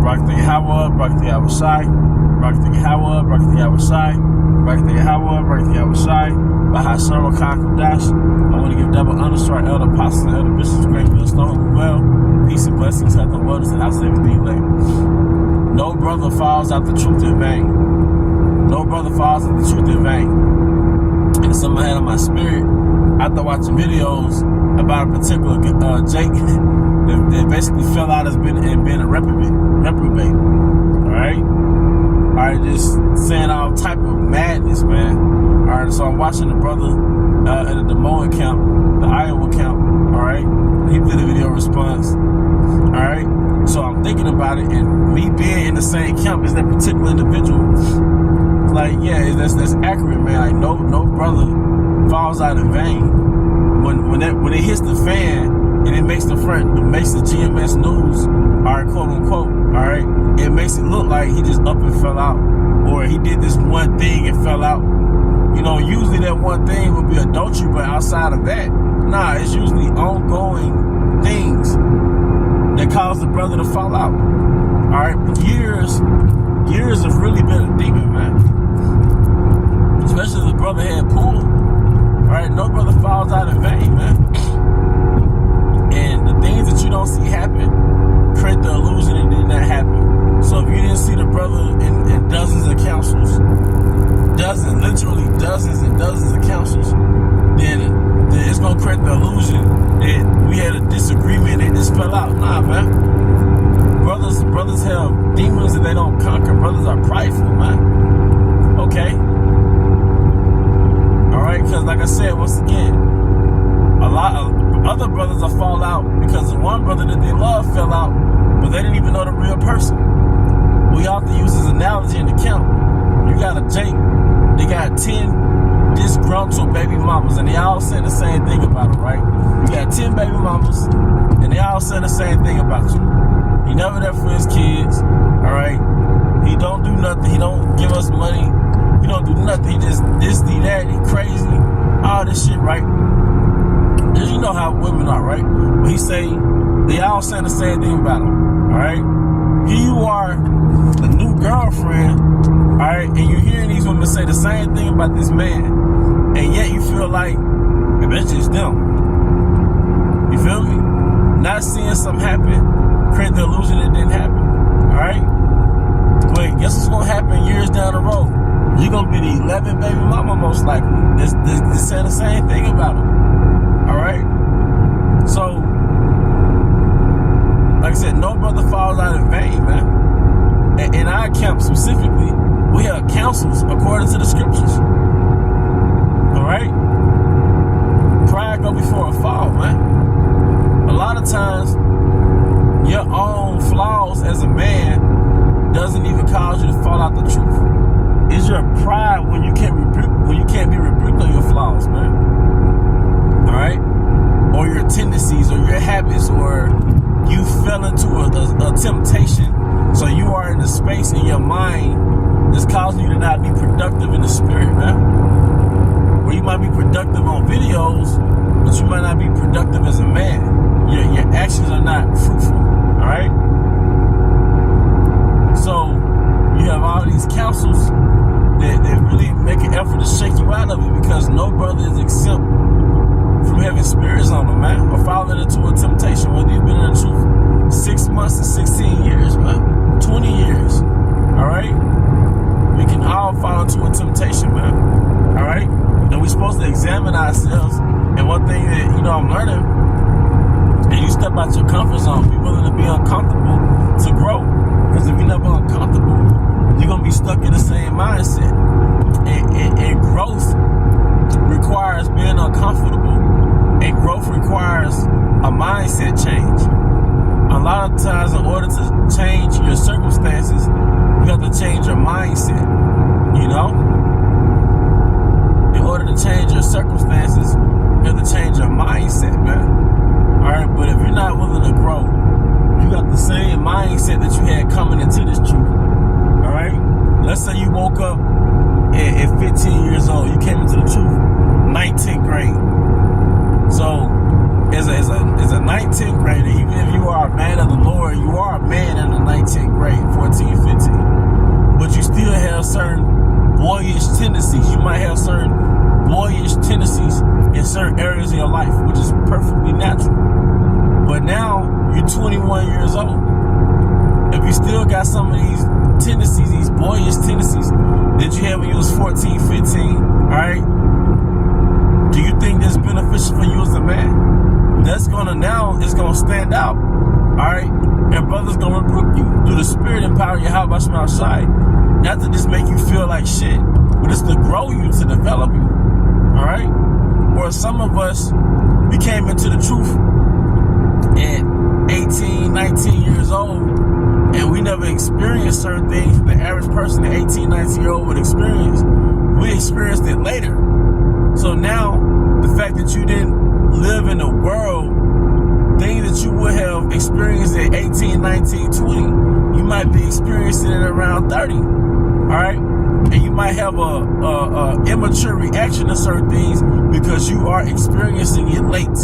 Barak the Yahweh, Barak the Yahushai, Barak the Yahweh, Barak the Yahushai, Barak the Yahweh, Barak the Yahushai, Bahashar Wakah Kudash. I want to give double honor to our elder apostles and elder bishops, great millstone, well, peace and blessings, health and wellness, and house everything late. No brother falls out the truth in vain. No brother falls out the truth in vain. And something I had on my spirit after watching videos about a particular Jake that basically fell out as being a reprobate. Alright, just saying all type of madness, man. Alright, so I'm watching the brother at the Des Moines camp, the Iowa camp, alright? He did a video response. Alright? So I'm thinking about it, and me being in the same camp as that particular individual, like, yeah, that's accurate, man. Like, no brother falls out in vain. When it hits the fan and it makes the GMS news, alright, quote unquote, alright, it makes it look like he just up and fell out, or he did this one thing and fell out. You know, usually that one thing would be adultery, but outside of that, nah, it's usually ongoing things that cause the brother to fall out. Alright, years have really been a demon, man. Especially if the brother had pulled. Alright, no brother falls out in vain, man. And the things that you don't see happen create the illusion it did not happen. So if you didn't see the brother in dozens of councils, literally dozens and dozens of councils, then it's gonna create the illusion that we had a disagreement and just fell out. Nah, man. Brothers have demons that they don't conquer. Brothers are prideful, man. Okay? Alright, because like I said, once again, a lot of other brothers will fall out because the one brother that they love fell out, but they didn't even know the real person. We often use this analogy in the camp. You got a Jake, they got 10 disgruntled baby mamas, and they all say the same thing about him, right? You got 10 baby mamas, and they all say the same thing about you. He never there for his kids, alright? He don't do nothing. He don't give us money. He don't do nothing. He just this, that, he crazy, all this shit, right? Because you know how women are, right? But he say, they all say the same thing about him, alright? Here you are, the new girlfriend, alright, and you're hearing these women say the same thing about this man, and yet you feel like, eventually it's them. You feel me? Not seeing something happen, create the illusion it didn't happen, alright? But guess what's gonna happen years down the road? You're gonna be the 11th baby mama most likely. They say the same thing about him, alright? So, like I said, no brother falls out in vain, man. In our camp specifically, we have counsels according to the scriptures. Alright? Pride go before a fall, man. A lot of times, your own flaws as a man doesn't even cause you to fall out the truth. It's your pride when you can't be rebuked on your flaws, man. Alright? Or your tendencies, or your habits, or you fell into a temptation, so you are in a space in your mind that's causing you to not be productive in the spirit, man. Where you might be productive on videos, but you might not be productive as a man. Your actions are not fruitful, alright? So, you have all these counsels that really make an effort to shake you out of it, because no brother is exempt from having spirits on them, man, or falling into a temptation, whether you've been in the truth 6 months and 16 years, man, 20 years, alright? We can all fall into a temptation, man, alright? And we're supposed to examine ourselves, and one thing that, I'm learning, and you step out your comfort zone, be willing to be uncomfortable to grow, because if you're never uncomfortable, you're going to be stuck in the same mindset, and growth requires being uncomfortable, and growth requires a mindset change. A lot of times, in order to change your circumstances, you have to change your mindset, In order to change your circumstances, you have to change your mindset, man. Alright, but if you're not willing to grow, you got the same mindset that you had coming into this truth. Alright? Let's say you woke up at 15 years old. You came into the truth 19th grade. So, as a 19th grader, even if you you are a man of the Lord, you are a man in the 19th grade, 14, 15. But you still have certain boyish tendencies. You might have certain boyish tendencies in certain areas of your life, which is perfectly natural. But now you're 21 years old. If you still got some of these tendencies, these boyish tendencies that you had when you was 14, 15, all right? Do you think that's beneficial for you as a man? That's it's gonna stand out, all right? And brother's gonna rebuke you through the spirit and power of Yahweh Shema Shai. Not to just make you feel like shit, but it's to grow you, to develop you, all right? Or some of us, we came into the truth at 18, 19 years old, and we never experienced certain things the average person at 18, 19-year-old would experience. We experienced it later. So now, the fact that you didn't live in the world, things that you would have experienced at 18, 19, 20, you might be experiencing it around 30, all right? And you might have a immature reaction to certain things because you are experiencing it late.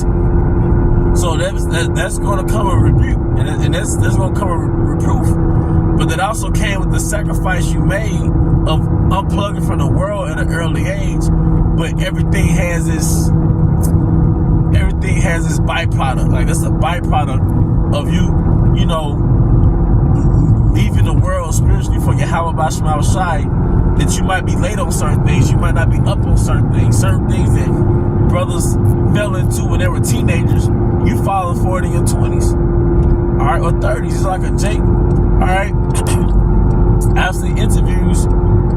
So that's going to come a rebuke, and that's going to come a reproof. But that also came with the sacrifice you made of unplugging from the world at an early age. But everything has its byproduct. Like, that's a byproduct of you leaving the world spiritually for Yahweh Bashma Shai, that you might be late on certain things. You might not be up on certain things that brothers fell into when they were teenagers. You falling for it in your 20s, all right, or 30s. It's like a Jake, all right? I've seen interviews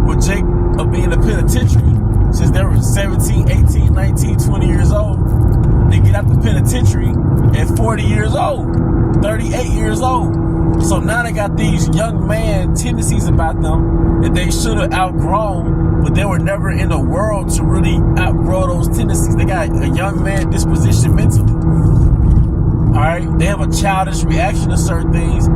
with Jake of being in the penitentiary since they were 17, 18, 19, 20 years old. They get out the penitentiary at 40 years old, 38 years old. So now they got these young man tendencies about them that they should have outgrown, but they were never in the world to really outgrow those tendencies. They got a young man disposition mentally. All right, they have a childish reaction to certain things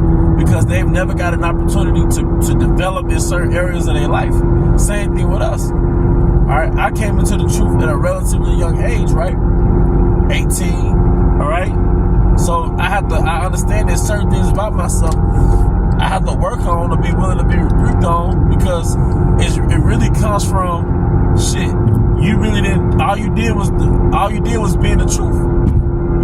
because they've never got an opportunity to develop in certain areas of their life. Same thing with us. All right, I came into the truth at a relatively young age, right? 18, all right? So I understand there's certain things about myself I have to work on to be willing to be rebuked on, because it really comes from shit. You really didn't, all you did was being the truth.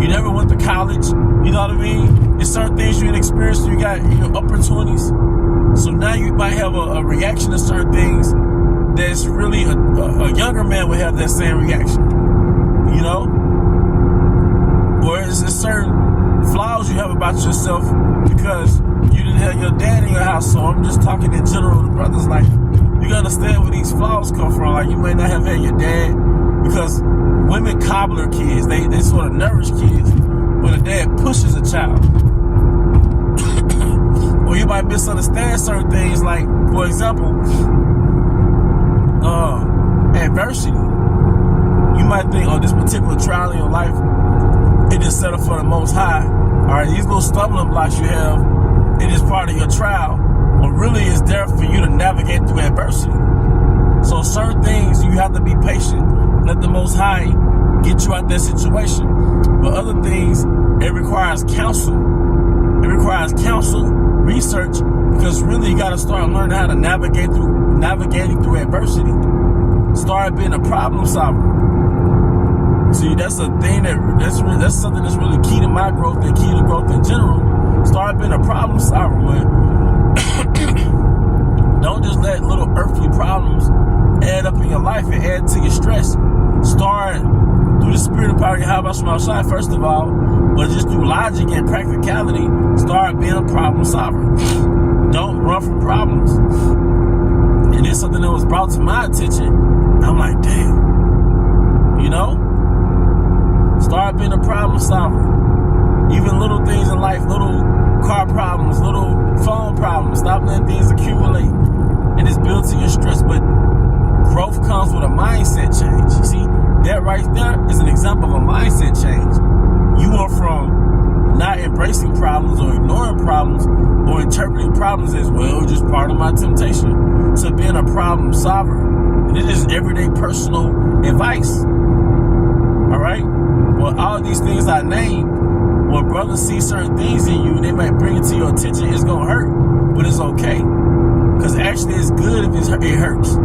You never went to college, you know what I mean? There's certain things you didn't experience when you got in your upper 20s. So now you might have a reaction to certain things that's really a younger man would have that same reaction, you know? Or it's certain flaws you have about yourself because you didn't have your dad in your house. So I'm just talking in general to brothers, like, you gotta understand where these flaws come from. Like, you may not have had your dad, because women cobbler kids, they sort of nourish kids when a dad pushes a child. Or you might misunderstand certain things, like, for example, adversity. You might think, oh, this particular trial in your life, it is set up for the Most High. All right, these little stumbling blocks you have, it is part of your trial, but really it's there for you to navigate through adversity. So certain things you have to be patient, let the Most High get you out that situation. But other things, it requires counsel. It requires counsel, research, because really you got to start learning how to navigating through adversity. Start being a problem solver. See, that's a thing that's something that's really key to my growth and key to growth in general. Start being a problem solver, man. Don't just let little earthly problems add up in your life and add to your stress. Start through the spirit of power, how about Shema Shai, first of all, but just through logic and practicality, start being a problem solver. Don't run from problems. And it's something that was brought to my attention. I'm like, damn, you know? Start being a problem solver. Even little things in life, little car problems, little phone problems. Stop letting things accumulate and it's built to your stress. But growth comes with a mindset change. You see, that right there is an example of a mindset change. You went from not embracing problems or ignoring problems or interpreting problems as, well, just part of my temptation, to being a problem solver. And it is everyday personal advice. All right? Well, all these things I named, when brothers see certain things in you, they might bring it to your attention. It's gonna hurt, but it's okay. Because actually it's good if it hurts.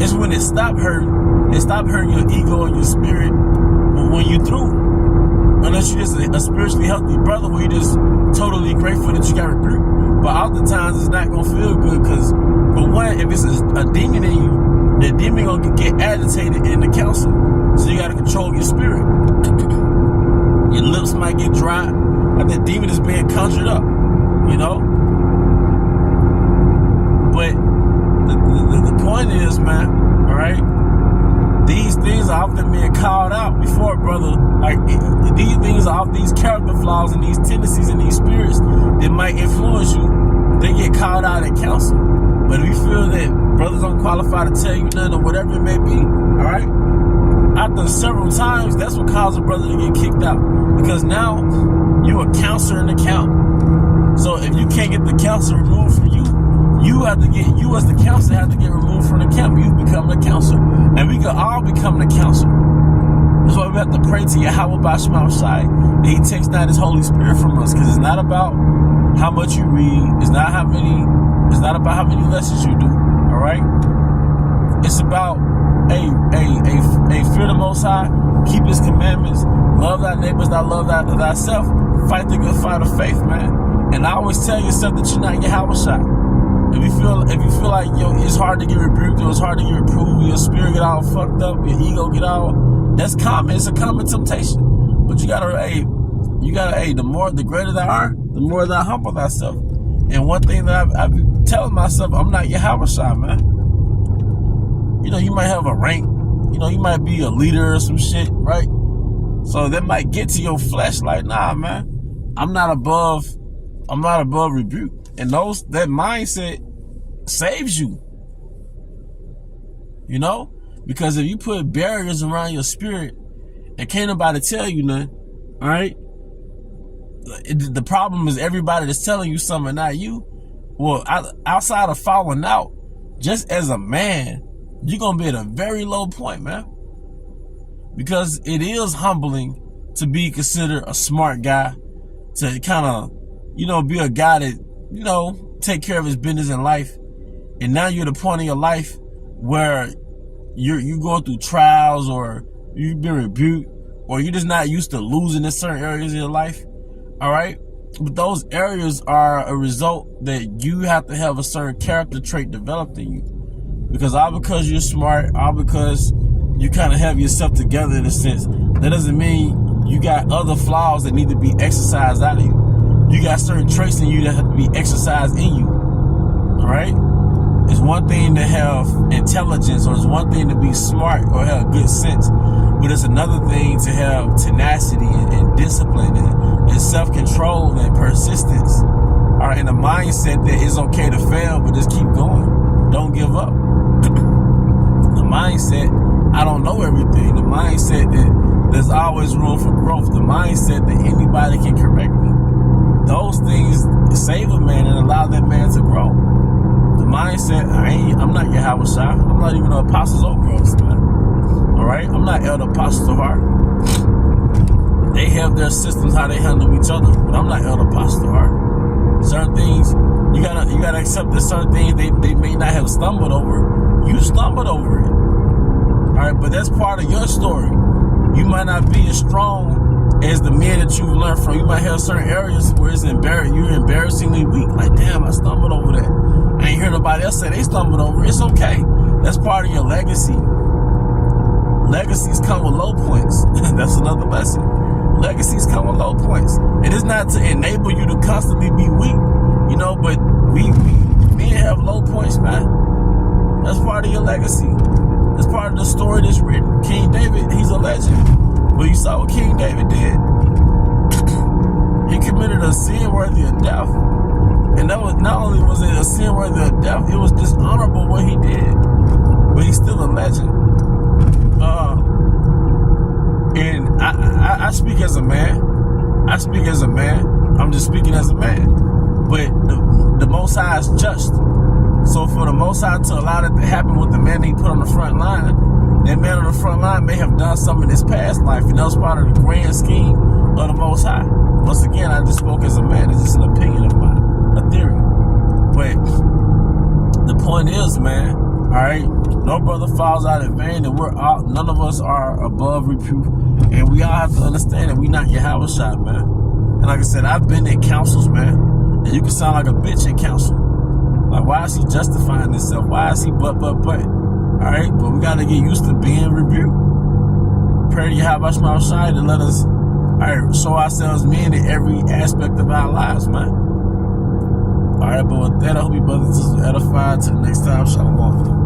It's when it stop hurting your ego and your spirit when you through. Unless you're just a spiritually healthy brother where you're just totally grateful that you got rebuked. But oftentimes it's not gonna feel good because, for one, if it's a demon in you, the demon gonna get agitated in the council. So you gotta control your spirit. Your lips might get dry, like the demon is being conjured up, you know? But the point is, man, alright? These things are often being called out before, brother. Like, these things are off these character flaws and these tendencies and these spirits that might influence you. They get called out at counsel. But if you feel that brothers don't qualify to tell you nothing or whatever it may be, alright? After several times, that's what caused a brother to get kicked out. Because now, you're a counselor in the camp. So if you can't get the counselor removed from you, you as the counselor have to get removed from the camp. You become the counselor. And we can all become the counselor. That's why we have to pray to Yahweh Bashma Shai that he takes down his Holy Spirit from us. Because it's not about how much you read. It's not about how many lessons you do. Alright? It's about fear the Most High, keep his commandments, love thy neighbors, love thyself, fight the good fight of faith, man. And I always tell yourself that you're not Yahweh Shai. If you feel like, yo, it's hard to get rebuked or it's hard to get reproved, your spirit get all fucked up, your ego get all, that's common. It's a common temptation. But you gotta, the greater thou art, the more thou humble thyself. And one thing that I've been telling myself, I'm not Yahweh Shai, man. You know, you might have a rank, you know, you might be a leader or some shit, right? So that might get to your flesh like, nah, man, I'm not above rebuke. And that mindset saves you. You know? Because if you put barriers around your spirit and can't nobody tell you nothing, all right? The problem is everybody that's telling you something, not you. Well, outside of falling out, just as a man, you're going to be at a very low point, man. Because it is humbling to be considered a smart guy, to kind of, you know, be a guy that, you know, take care of his business in life. And now you're at a point in your life where you're going through trials, or you've been rebuked, or you're just not used to losing in certain areas of your life. All right. But those areas are a result that you have to have a certain character trait developed in you. Because all because you're smart, all because you kind of have yourself together in a sense, that doesn't mean you got other flaws that need to be exercised out of you. You got certain traits in you that have to be exercised in you. All right? It's one thing to have intelligence, or it's one thing to be smart or have good sense, but it's another thing to have tenacity and discipline and self-control and persistence. All right, and a mindset that it's okay to fail, but just keep going. Don't give up. The mindset, I don't know everything. The mindset that there's always room for growth. The mindset that anybody can correct me. Those things save a man and allow that man to grow. The mindset, I'm not Yahweh Shai. I'm not even an apostles of growth, man. All right, I'm not elder apostles of heart. They have their systems how they handle each other, but I'm not elder apostles of heart. Certain things you gotta accept that certain things they may not have stumbled over. You stumbled over it. All right, but that's part of your story. You might not be as strong as the men that you've learned from. You might have certain areas where you're embarrassingly weak. Like, damn, I stumbled over that. I ain't hear nobody else say they stumbled over it. It's okay. That's part of your legacy. Legacies come with low points. That's another lesson. Legacies come with low points. It is not to enable you to constantly be weak, you know, but we men have low points, man. That's part of your legacy. That's part of the story that's written. King David, he's a legend. But you saw what King David did. He committed a sin worthy of death. And that was, not only was it a sin worthy of death, it was dishonorable what he did. But he's still a legend. And I speak as a man. I speak as a man. I'm just speaking as a man. But the Most High is just. So for the Most High to allow that to happen with the man that he put on the front line, that man on the front line may have done something in his past life, and that was part of the grand scheme of the Most High. Once again, I just spoke as a man. It's just an opinion of mine, a theory. But the point is, man, all right, no brother falls out in vain, and we're all, none of us are above reproof, and we all have to understand that we not Yahweh Shai, man. And like I said, I've been in councils, man, and you can sound like a bitch in council. Like, why is he justifying himself? Why is he but? All right, but we got to get used to being rebuked. Pray to Yahweh Shai to let us, all right, show ourselves men in every aspect of our lives, man. All right, but with that, I hope you brothers are edified. Till next time, shalom.